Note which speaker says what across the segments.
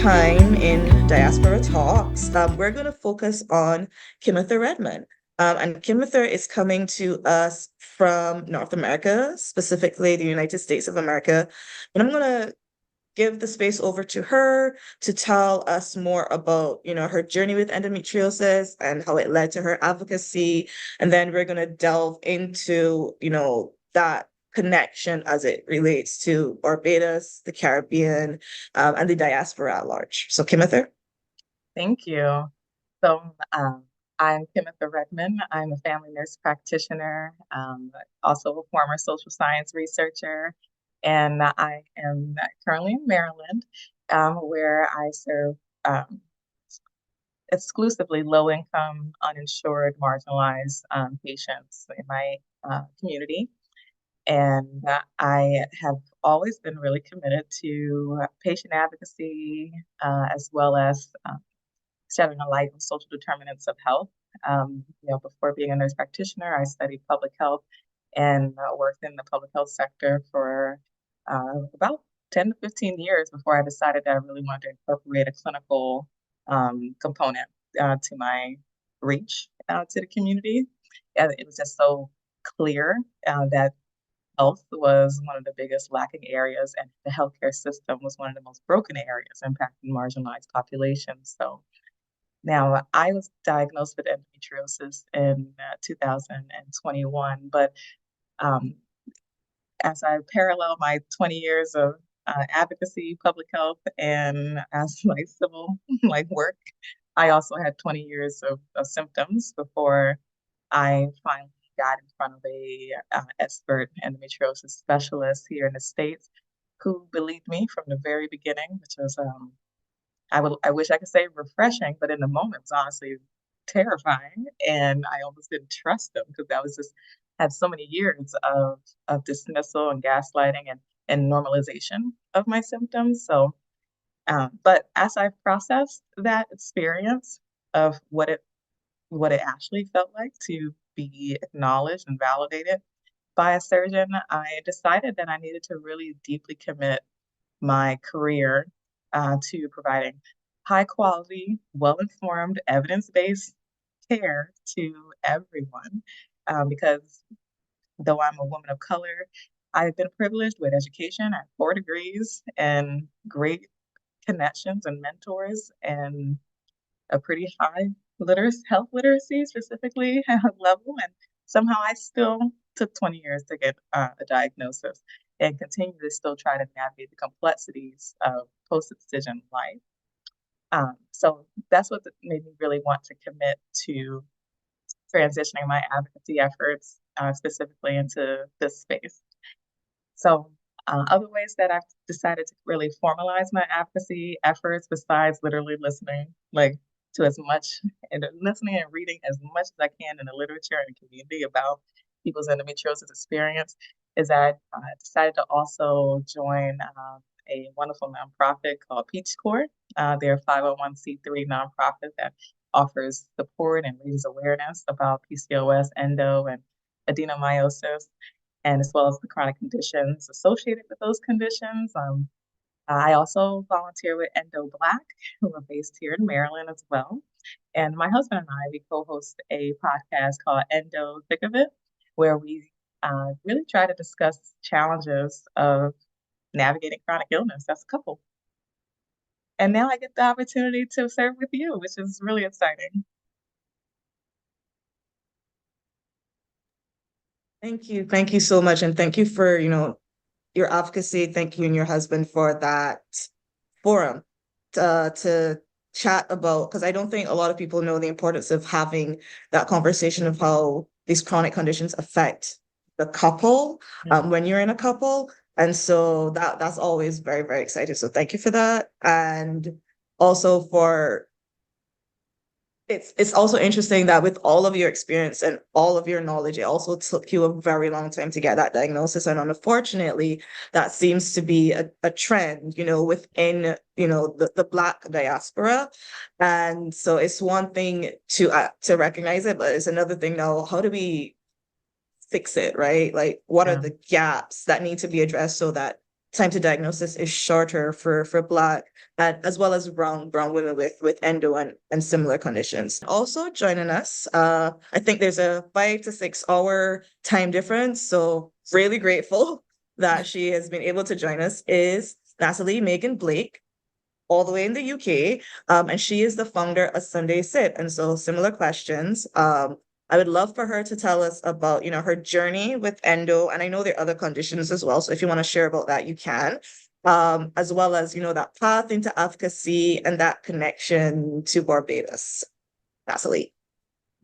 Speaker 1: time in Diaspora Talks, we're going to focus on Kimether Redmon. And Kimether is coming to us from North America, specifically the United States of America. And I'm going to give the space over to her to tell us more about, her journey with endometriosis and how it led to her advocacy. And then we're going to delve into, that connection as it relates to Barbados, the Caribbean, and the diaspora at large. So, Kimether.
Speaker 2: Thank you. So, I'm Kimether Redmon. I'm a family nurse practitioner, also a former social science researcher, and I am currently in Maryland, where I serve exclusively low-income, uninsured, marginalized patients in my community. And I have always been really committed to patient advocacy, as well as shedding a light on social determinants of health. Before being a nurse practitioner, I studied public health and worked in the public health sector for about 10 to 15 years before I decided that I really wanted to incorporate a clinical component to my reach to the community. And it was just so clear that health was one of the biggest lacking areas, and the healthcare system was one of the most broken areas impacting marginalized populations. So now, I was diagnosed with endometriosis in 2021, but um, as I parallel my 20 years of advocacy, public health, and as my civil work, I also had 20 years of symptoms before I finally got in front of a expert endometriosis specialist here in the States who believed me from the very beginning, which was I wish I could say refreshing, but in the moment it was honestly terrifying. And I almost didn't trust them because I was just had so many years of dismissal and gaslighting and normalization of my symptoms. So but as I've processed that experience of what it actually felt like to be acknowledged and validated by a surgeon, I decided that I needed to really deeply commit my career to providing high quality, well informed, evidence based care to everyone. Because though I'm a woman of color, I've been privileged with education. I have 4 degrees and great connections and mentors and a pretty high health literacy specifically level. And somehow I still took 20 years to get a diagnosis and continue to still try to navigate the complexities of post-excision life. So that's what made me really want to commit to transitioning my advocacy efforts specifically into this space. So other ways that I've decided to really formalize my advocacy efforts, besides literally listening, to as much and listening and reading as much as I can in the literature and community about people's endometriosis experience, is that I decided to also join a wonderful nonprofit called P.C.O.S. They're a 501c3 nonprofit that offers support and raises awareness about P.C.O.S, endo, and adenomyosis, and as well as the chronic conditions associated with those conditions. I also volunteer with Endo Black, who are based here in Maryland as well. And my husband and I, we co-host a podcast called Endo Thick of It, where we really try to discuss challenges of navigating chronic illness as a couple. And now I get the opportunity to serve with you, which is really exciting.
Speaker 1: Thank you. Thank you so much. And thank you for, your advocacy. Thank you and your husband for that forum to chat about, because I don't think a lot of people know the importance of having that conversation of how these chronic conditions affect the couple when you're in a couple. And so that's always very, very exciting. So thank you for that. And also for it's also interesting that with all of your experience and all of your knowledge, it also took you a very long time to get that diagnosis. And unfortunately, that seems to be a trend, within, the Black diaspora. And so it's one thing to recognize it, but it's another thing now, how do we fix it, right? Like, what are the gaps that need to be addressed so that time to diagnosis is shorter for Black and as well as brown women with endo and similar conditions. Also joining us, I think there's a 5 to 6 hour time difference, so really grateful that she has been able to join us, is Natalie Meagan-Blake, all the way in the UK. And she is the founder of Sunday Sip. And so similar questions. I would love for her to tell us about, her journey with endo. And I know there are other conditions as well. So if you want to share about that, you can. As well as, that path into advocacy and that connection to Barbados. Natalie.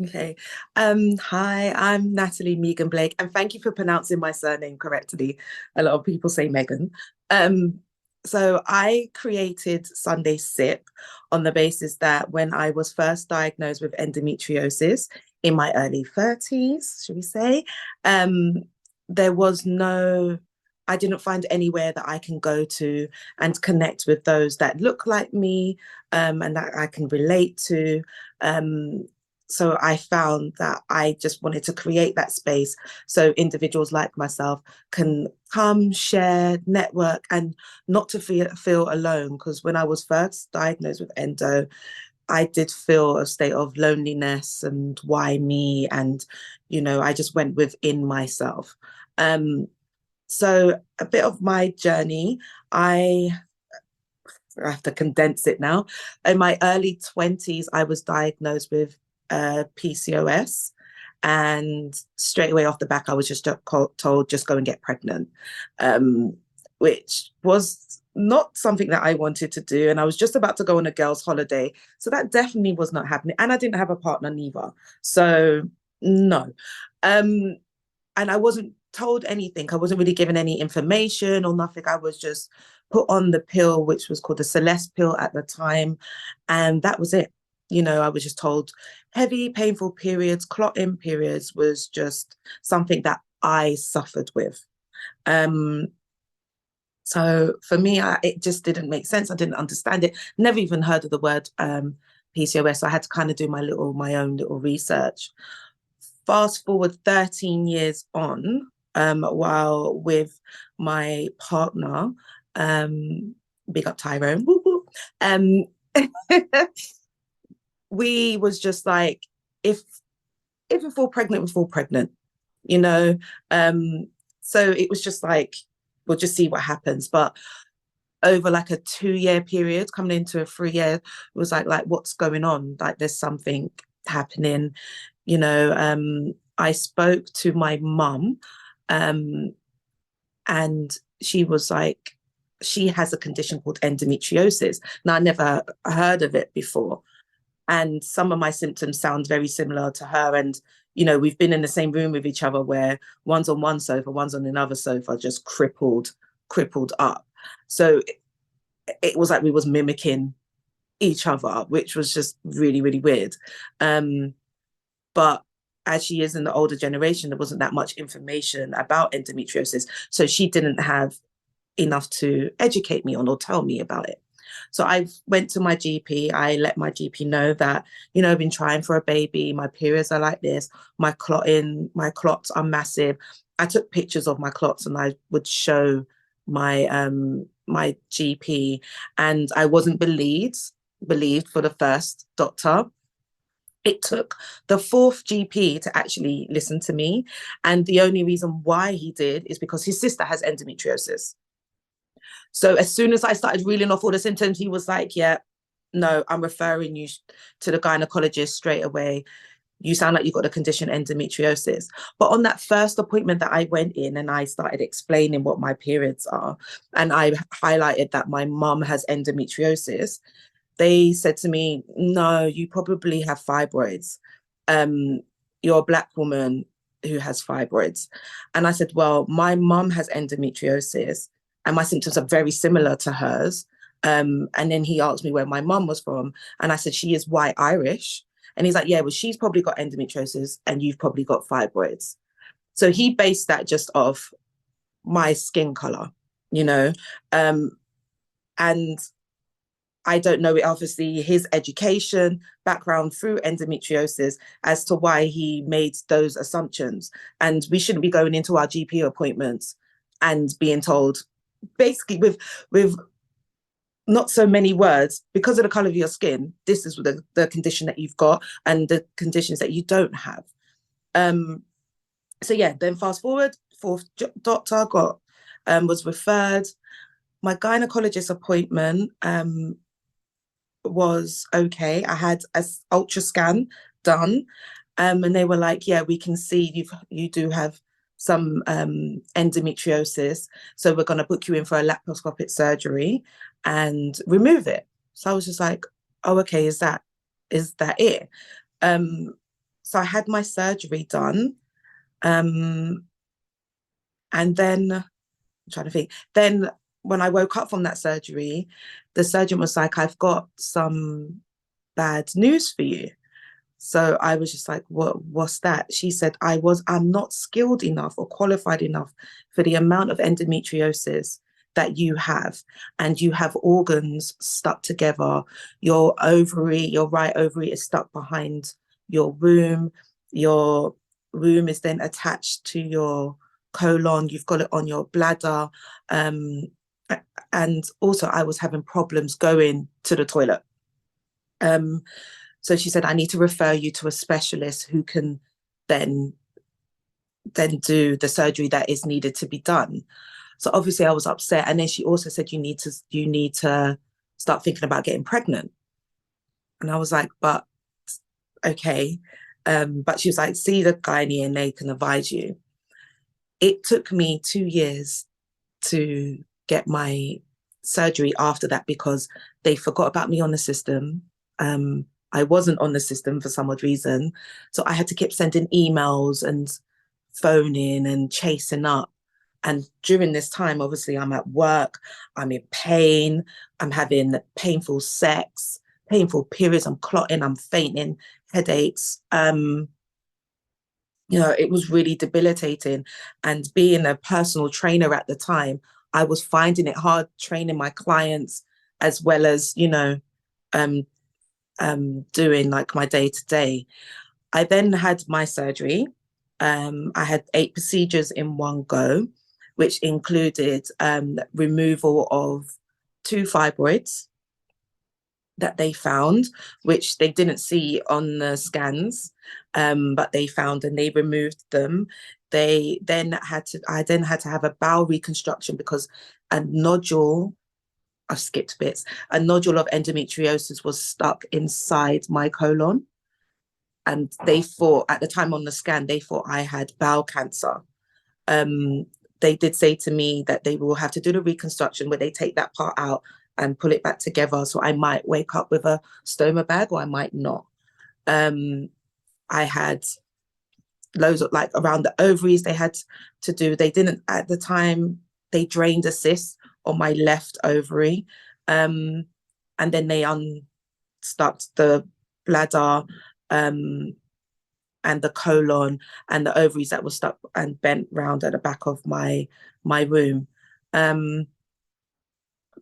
Speaker 3: Okay. Hi, I'm Natalie Meagan-Blake, and thank you for pronouncing my surname correctly. A lot of people say Megan. So I created Sunday Sip on the basis that when I was first diagnosed with endometriosis in my early 30s, should we say, there was I didn't find anywhere that I can go to and connect with those that look like me, and that I can relate to. So I found that I just wanted to create that space so individuals like myself can come, share, network, and not to feel alone. Because when I was first diagnosed with endo, I did feel a state of loneliness and why me? And, I just went within myself. So a bit of my journey, I have to condense it now. In my early 20s, I was diagnosed with P.C.O.S. And straight away off the back, I was just told, just go and get pregnant, which was not something that I wanted to do. And I was just about to go on a girls' holiday. So that definitely was not happening. And I didn't have a partner neither. So no. And I wasn't told anything. I wasn't really given any information or nothing. I was just put on the pill, which was called the Celeste pill at the time. And that was it. I was just told heavy, painful periods, clotting periods was just something that I suffered with. So for me, it just didn't make sense. I didn't understand it. Never even heard of the word PCOS. So I had to kind of do my own little research. Fast forward 13 years on, while with my partner, big up Tyrone, we was just like, if we fall pregnant, we fall pregnant, so it was just like, we'll just see what happens. But over like a 2-year period, coming into a 3-year, it was like what's going on? Like there's something happening. I spoke to my mum, and she was like, she has a condition called endometriosis. Now, I never heard of it before. And some of my symptoms sound very similar to her. And, we've been in the same room with each other where one's on one sofa, one's on another sofa, just crippled up. So it was like we was mimicking each other, which was just really, really weird. But as she is in the older generation, there wasn't that much information about endometriosis. So she didn't have enough to educate me on or tell me about it. So I went to my GP. I let my GP know that, I've been trying for a baby. My periods are like this. My clots are massive. I took pictures of my clots and I would show my my GP, and I wasn't believed for the first doctor. It took the 4th GP to actually listen to me. And the only reason why he did is because his sister has endometriosis. So as soon as I started reeling off all the symptoms, he was like, yeah, no, I'm referring you to the gynecologist straight away. You sound like you've got a condition, endometriosis. But on that first appointment that I went in and I started explaining what my periods are, and I highlighted that my mum has endometriosis, they said to me, no, you probably have fibroids. You're a Black woman who has fibroids. And I said, well, my mum has endometriosis and my symptoms are very similar to hers. And then he asked me where my mum was from. And I said, she is white Irish. And he's like, yeah, well, she's probably got endometriosis and you've probably got fibroids. So he based that just off my skin color, and I don't know, obviously his education background through endometriosis as to why he made those assumptions. And we shouldn't be going into our GP appointments and being told basically with not so many words, because of the color of your skin, this is the condition that you've got and the conditions that you don't have. So yeah, then fast forward, fourth doctor was referred. My gynecologist appointment was okay. I had an ultra scan done, and they were like, yeah, we can see you do have some endometriosis, so we're going to book you in for a laparoscopic surgery and remove it. So I was just like, oh, okay, is that it? So I had my surgery done, and then I'm trying to think. Then when I woke up from that surgery, the surgeon was like, I've got some bad news for you. So I was just like, what's that? She said, I'm not skilled enough or qualified enough for the amount of endometriosis that you have. And you have organs stuck together. Your right ovary is stuck behind your womb. Your womb is then attached to your colon. You've got it on your bladder. And also I was having problems going to the toilet. So she said, I need to refer you to a specialist who can then do the surgery that is needed to be done. So obviously I was upset. And then she also said, you need to start thinking about getting pregnant. And I was like, but okay. But she was like, see the gynae and they can advise you. It took me 2 years to get my surgery after that because they forgot about me on the system. I wasn't on the system for some odd reason. So I had to keep sending emails and phoning and chasing up. And during this time, obviously, I'm at work, I'm in pain, I'm having painful sex, painful periods, I'm clotting, I'm fainting, headaches. It was really debilitating. And being a personal trainer at the time, I was finding it hard training my clients as well as, doing like my day to day. I then had my surgery. I had 8 procedures in one go, which included removal of 2 fibroids that they found, which they didn't see on the scans, but they found and they removed them. I then had to have a bowel reconstruction because a nodule, I've skipped bits, a nodule of endometriosis was stuck inside my colon. And they thought, at the time on the scan, they thought I had bowel cancer. They did say to me that they will have to do the reconstruction where they take that part out and pull it back together. So I might wake up with a stoma bag or I might not. I had loads of, like, around the ovaries they had to do. They didn't, at the time, they drained a cyst on my left ovary. And then they unstuck the bladder, and the colon and the ovaries that were stuck and bent round at the back of my womb. Then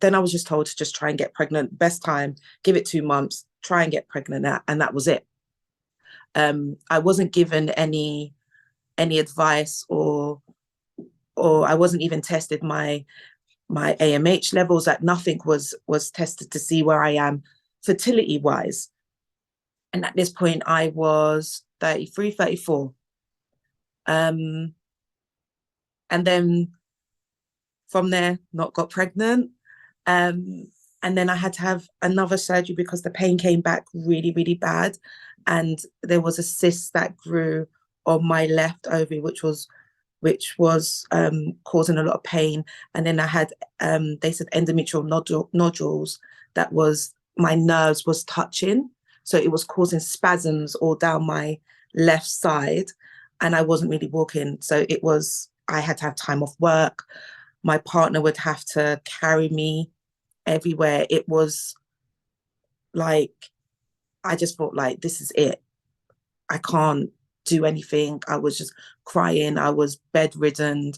Speaker 3: I was just told to just try and get pregnant. Best time, give it 2 months, try and get pregnant, and that was it. I wasn't given any advice or I wasn't even tested my AMH levels. That nothing was tested to see where I am fertility wise. And at this point I was 33, 34. And then from there, not got pregnant. And then I had to have another surgery because the pain came back really, really bad. And there was a cyst that grew on my left ovary, which was causing a lot of pain. And then I had, they said, endometrial nodules that was, my nerves was touching. So it was causing spasms all down my left side. And I wasn't really walking. So I had to have time off work. My partner would have to carry me everywhere. It was like, I just felt like, this is it. I can't do anything. I was just crying. I was bedridden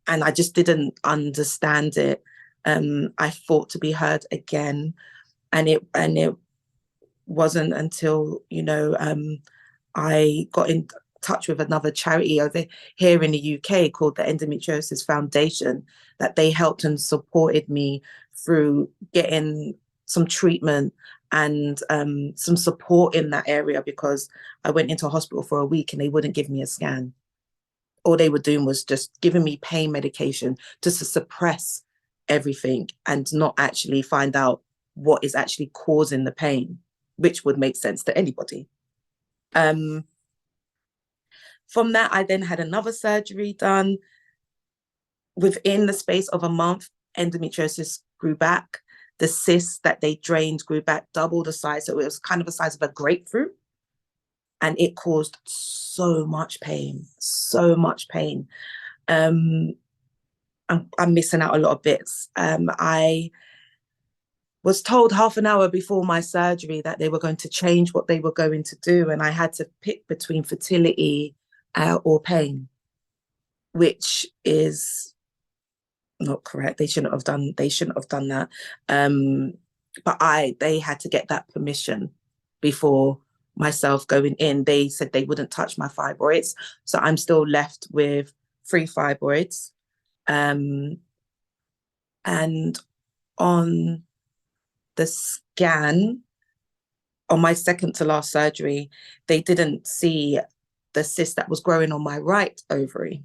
Speaker 3: and I just didn't understand it. I fought to be heard again. And it wasn't until, I got touch with another charity over here in the UK called the Endometriosis Foundation, that they helped and supported me through getting some treatment and some support in that area, because I went into a hospital for a week and they wouldn't give me a scan. All they were doing was just giving me pain medication just to suppress everything and not actually find out what is actually causing the pain, which would make sense to anybody. From that, I then had another surgery done. Within the space of a month, endometriosis grew back. The cysts that they drained grew back double the size. So it was kind of the size of a grapefruit. And it caused so much pain, so much pain. I'm missing out a lot of bits. I was told half an hour before my surgery that they were going to change what they were going to do. And I had to pick between fertility or pain, which is not correct. They shouldn't have done that. But they had to get that permission before myself going in. They said they wouldn't touch my fibroids. So I'm still left with 3 fibroids. And on the scan, on my second to last surgery, they didn't see the cyst that was growing on my right ovary.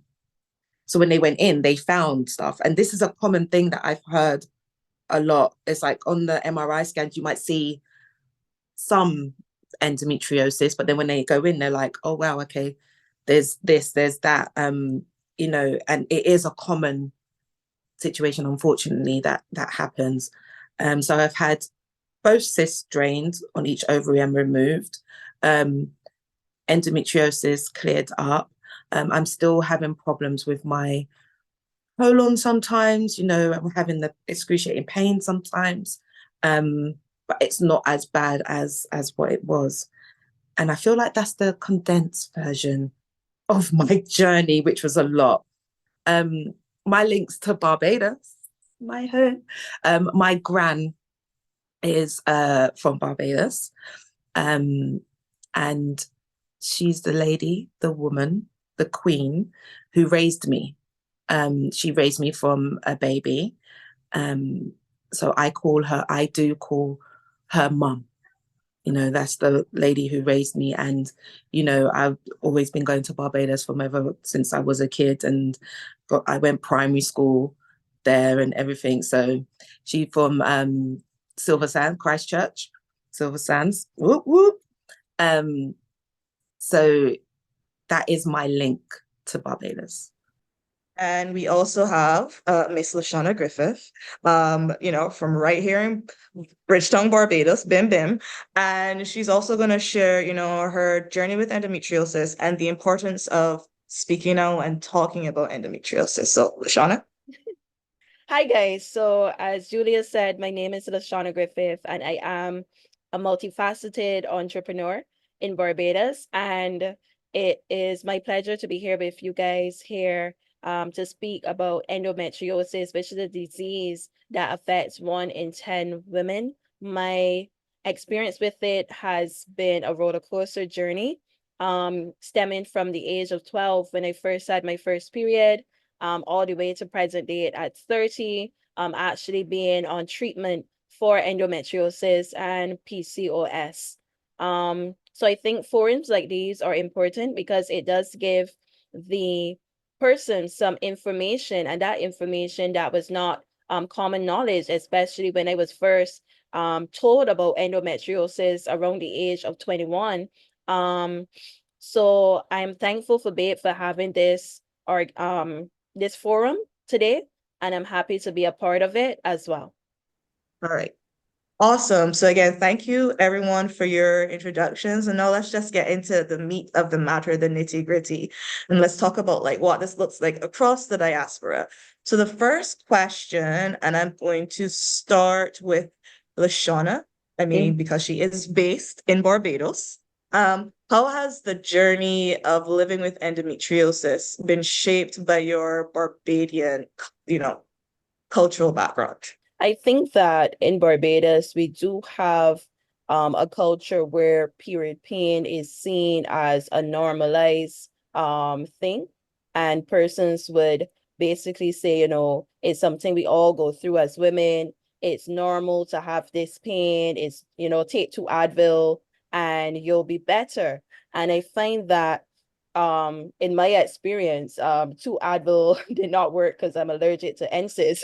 Speaker 3: So when they went in, they found stuff. And this is a common thing that I've heard a lot. It's like on the MRI scans, you might see some endometriosis, but then when they go in, they're like, oh, wow, okay, there's this, there's that, you know, and it is a common situation, unfortunately, that happens. So I've had both cysts drained on each ovary and removed. Endometriosis cleared up. I'm still having problems with my colon sometimes, you know, I'm having the excruciating pain sometimes, but it's not as bad as what it was. And I feel like that's the condensed version of my journey, which was a lot. My links to Barbados, my home. My gran is from Barbados, and she's the lady, the woman, the queen who raised me. She raised me from a baby. So I do call her mum. You know, that's the lady who raised me. And, you know, I've always been going to Barbados from ever since I was a kid, and I went primary school there and everything. So she from Silver Sands, Christchurch, Silver Sands. Whoop, whoop. So that is my link to Barbados.
Speaker 1: And we also have Miss Shawna Griffith, you know, from right here in Bridgetown, Barbados, Bim Bim. And she's also going to share, you know, her journey with endometriosis and the importance of speaking out and talking about endometriosis. So, Shawna?
Speaker 4: Hi, guys. So, as Julia said, my name is Shawna Griffith, and I am a multifaceted entrepreneur in Barbados. And it is my pleasure to be here with you guys here to speak about endometriosis, which is a disease that affects 1 in 10 women. My experience with it has been a roller coaster journey, stemming from the age of 12 when I first had my first period, all the way to present day at 30, actually being on treatment for endometriosis and P.C.O.S. So I think forums like these are important because it does give the person some information, and that information that was not common knowledge, especially when I was first told about endometriosis around the age of 21. So I'm thankful for BAPE for having this this forum today, and I'm happy to be a part of it as well.
Speaker 1: All right. Awesome. So again, thank you everyone for your introductions. And now let's just get into the meat of the matter, the nitty-gritty. And let's talk about like what this looks like across the diaspora. So the first question, and I'm going to start with Shawna. I mean, because she is based in Barbados. How has the journey of living with endometriosis been shaped by your Barbadian, you know, cultural background?
Speaker 4: I think that in Barbados, we do have a culture where period pain is seen as a normalized thing, and persons would basically say, you know, it's something we all go through as women. It's normal to have this pain. It's, you know, take 2 Advil and you'll be better. And I find that in my experience, 2 Advil did not work because I'm allergic to NSAIDs.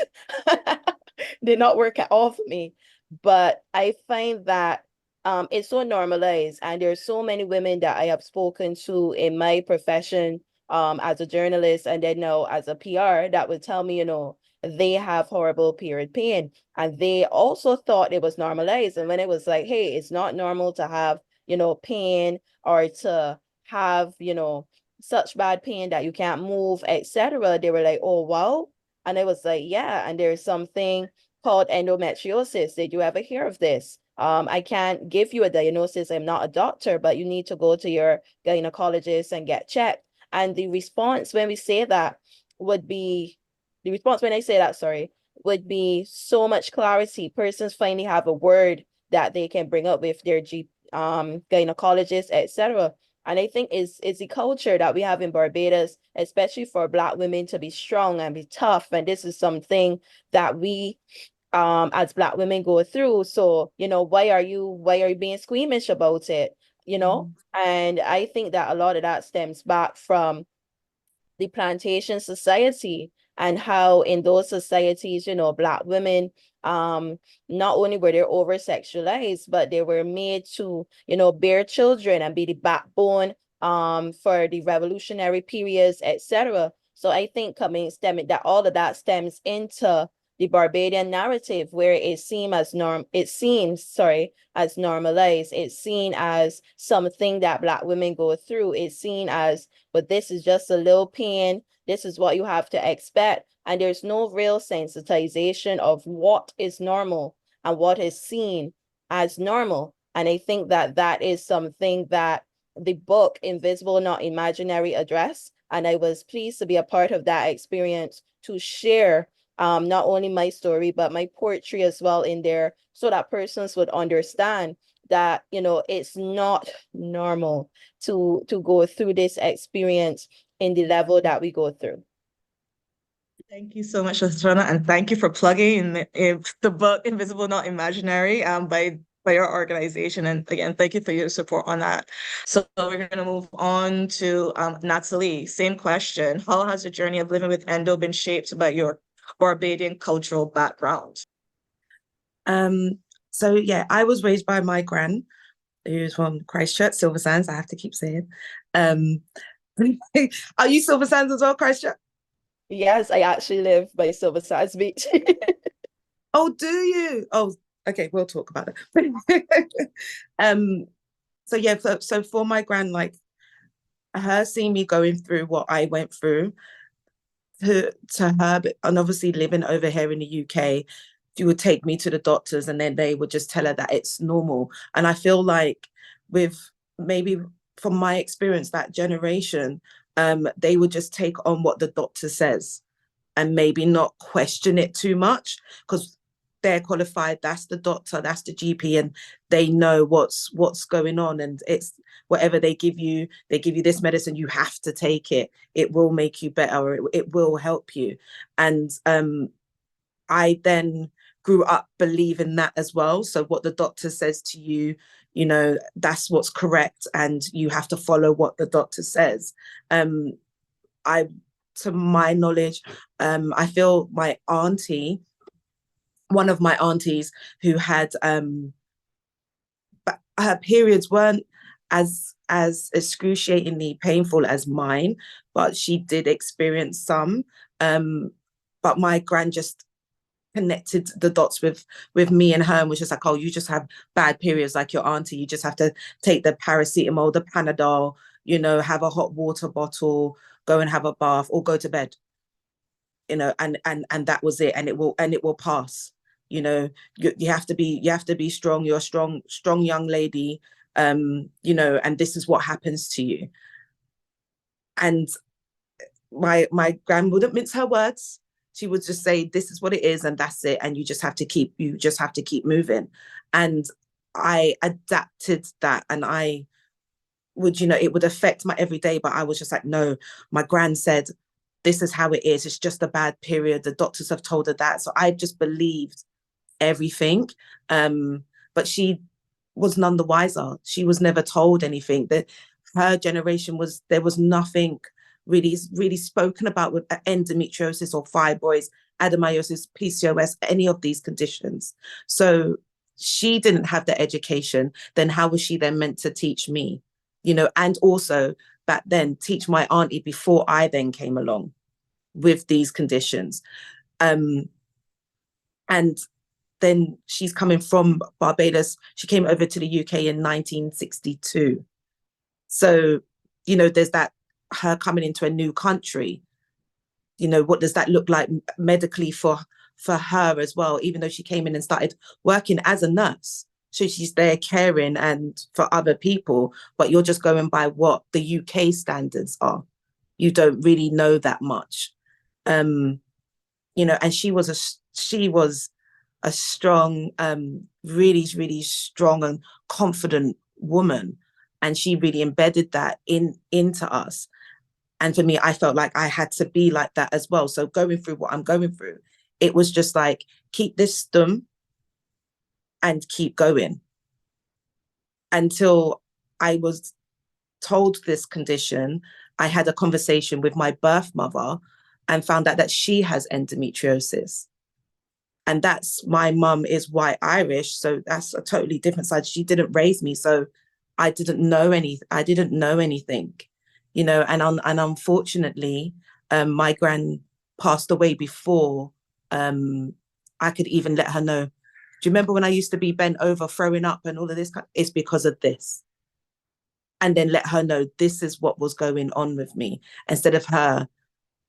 Speaker 4: Did not work at all for me. But I find that it's so normalized, and there's so many women that I have spoken to in my profession as a journalist and then now as a PR that would tell me, you know, they have horrible period pain, and they also thought it was normalized. And when it was like, hey, it's not normal to have, you know, pain, or to have, you know, such bad pain that you can't move, etc., they were like, oh wow. And I was like, yeah, and there's something called endometriosis. Did you ever hear of this? I can't give you a diagnosis. I'm not a doctor, but you need to go to your gynecologist and get checked. And the response when we say that would be, the response when I say that, sorry, would be so much clarity. Persons finally have a word that they can bring up with their gynecologist, etc. And I think it's the culture that we have in Barbados, especially for Black women, to be strong and be tough. And this is something that we as Black women go through. So, you know, why are you being squeamish about it? You know? And I think that a lot of that stems back from the plantation society, and how in those societies, you know, Black women, not only were they over sexualized, but they were made to, you know, bear children and be the backbone for the revolutionary periods, etc. So I think stemming that all of that stems into the Barbadian narrative, where it seems, sorry, as normalized. It's seen as something that Black women go through. It's seen as, but this is just a little pain. This is what you have to expect. And there's no real sensitization of what is normal and what is seen as normal. And I think that that is something that the book Invisible Not Imaginary address. And I was pleased to be a part of that experience, to share not only my story, but my poetry as well in there, so that persons would understand that, you know, it's not normal to go through this experience in the level that we go through.
Speaker 1: Thank you so much, Shawna, and thank you for plugging in the book Invisible Not Imaginary by your organization. And again, thank you for your support on that. So we're going to move on to Natalie. Same question. How has the journey of living with endo been shaped by your Barbadian cultural background?
Speaker 3: So yeah, I was raised by my gran, who's from Christchurch, Silver Sands. I have to keep saying. Are you Silver Sands as well, Christchurch?
Speaker 4: Yes, I actually live by Silver Sands Beach.
Speaker 3: Oh, do you? Oh, okay, we'll talk about it. So yeah, so for my gran, like, her seeing me going through what I went through, to her, and obviously living over here in the UK, she would take me to the doctors and then they would just tell her that it's normal. And I feel like, with maybe from my experience, that generation, they would just take on what the doctor says and maybe not question it too much, because they're qualified, that's the doctor, that's the GP, and they know what's going on. And it's whatever they give you this medicine, you have to take it, it will make you better, it will help you. And I then grew up believing that as well. So what the doctor says to you, you know, that's what's correct, and you have to follow what the doctor says. I To my knowledge, I feel one of my aunties who had her periods weren't as excruciatingly painful as mine, but she did experience some. But my gran just connected the dots with me and her, and was just like, oh, you just have bad periods like your auntie, you just have to take the paracetamol, the Panadol, you know, have a hot water bottle, go and have a bath, or go to bed, you know, and that was it, and it will pass. You know, you have to be strong. You're a strong young lady, you know, and this is what happens to you. And my gran wouldn't mince her words. She would just say, this is what it is, and that's it, and you just have to keep moving. And I adapted that, and I would, it would affect my everyday, but I was just like, no, my gran said, this is how it is. It's just a bad period. The doctors have told her that. So I just believed everything. But she was none the wiser. She was never told anything. That her generation there was nothing really spoken about with endometriosis or fibroids, adenomyosis, PCOS, any of these conditions. So she didn't have the education. Then how was she then meant to teach me? And also back then teach my auntie before I then came along with these conditions. And then she's coming from Barbados. She came over to the UK in 1962. So, there's that, her coming into a new country. What does that look like medically for her as well, even though she came in and started working as a nurse. So she's there caring and for other people, but you're just going by what the UK standards are. You don't really know that much. And she was a strong, really, really strong and confident woman. And she really embedded that into us. And for me, I felt like I had to be like that as well. So going through what I'm going through, it was just like, keep this stum and keep going. Until I was told this condition, I had a conversation with my birth mother and found out that she has endometriosis. And that's, my mum is white Irish, so that's a totally different side. She didn't raise me, so I didn't know anything, and unfortunately, my gran passed away before I could even let her know. Do you remember when I used to be bent over, throwing up and all of this? It's because of this. And then let her know this is what was going on with me, instead of her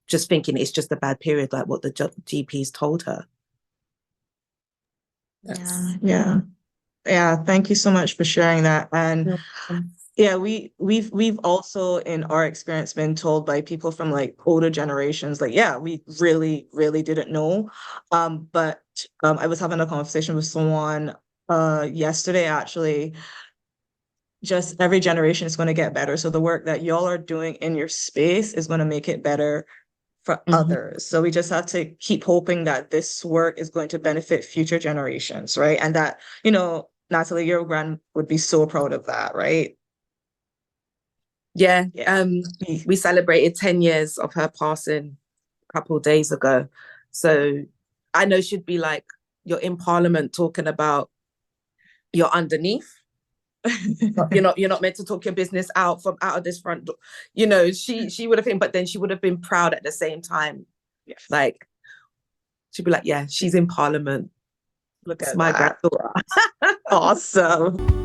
Speaker 3: just thinking it's just a bad period, like what the GPs told her.
Speaker 1: Yeah. Thank you so much for sharing that. And yeah, we've also in our experience been told by people from like older generations, like, yeah, we really, really didn't know. But I was having a conversation with someone yesterday, actually. Just every generation is going to get better. So the work that y'all are doing in your space is going to make it better for others. So we just have to keep hoping that this work is going to benefit future generations, right? And that, Natalie, your grand would be so proud of that, right?
Speaker 3: Yeah. We celebrated 10 years of her passing a couple of days ago. So I know she'd be like, you're in Parliament talking about you're underneath. You're not meant to talk your business out of this front door. She would have been, but then she would have been proud at the same time.
Speaker 1: Yes.
Speaker 3: Like, she'd be like, yeah, she's in Parliament.
Speaker 1: Look at
Speaker 3: my
Speaker 1: that.
Speaker 3: granddaughter.
Speaker 1: Awesome.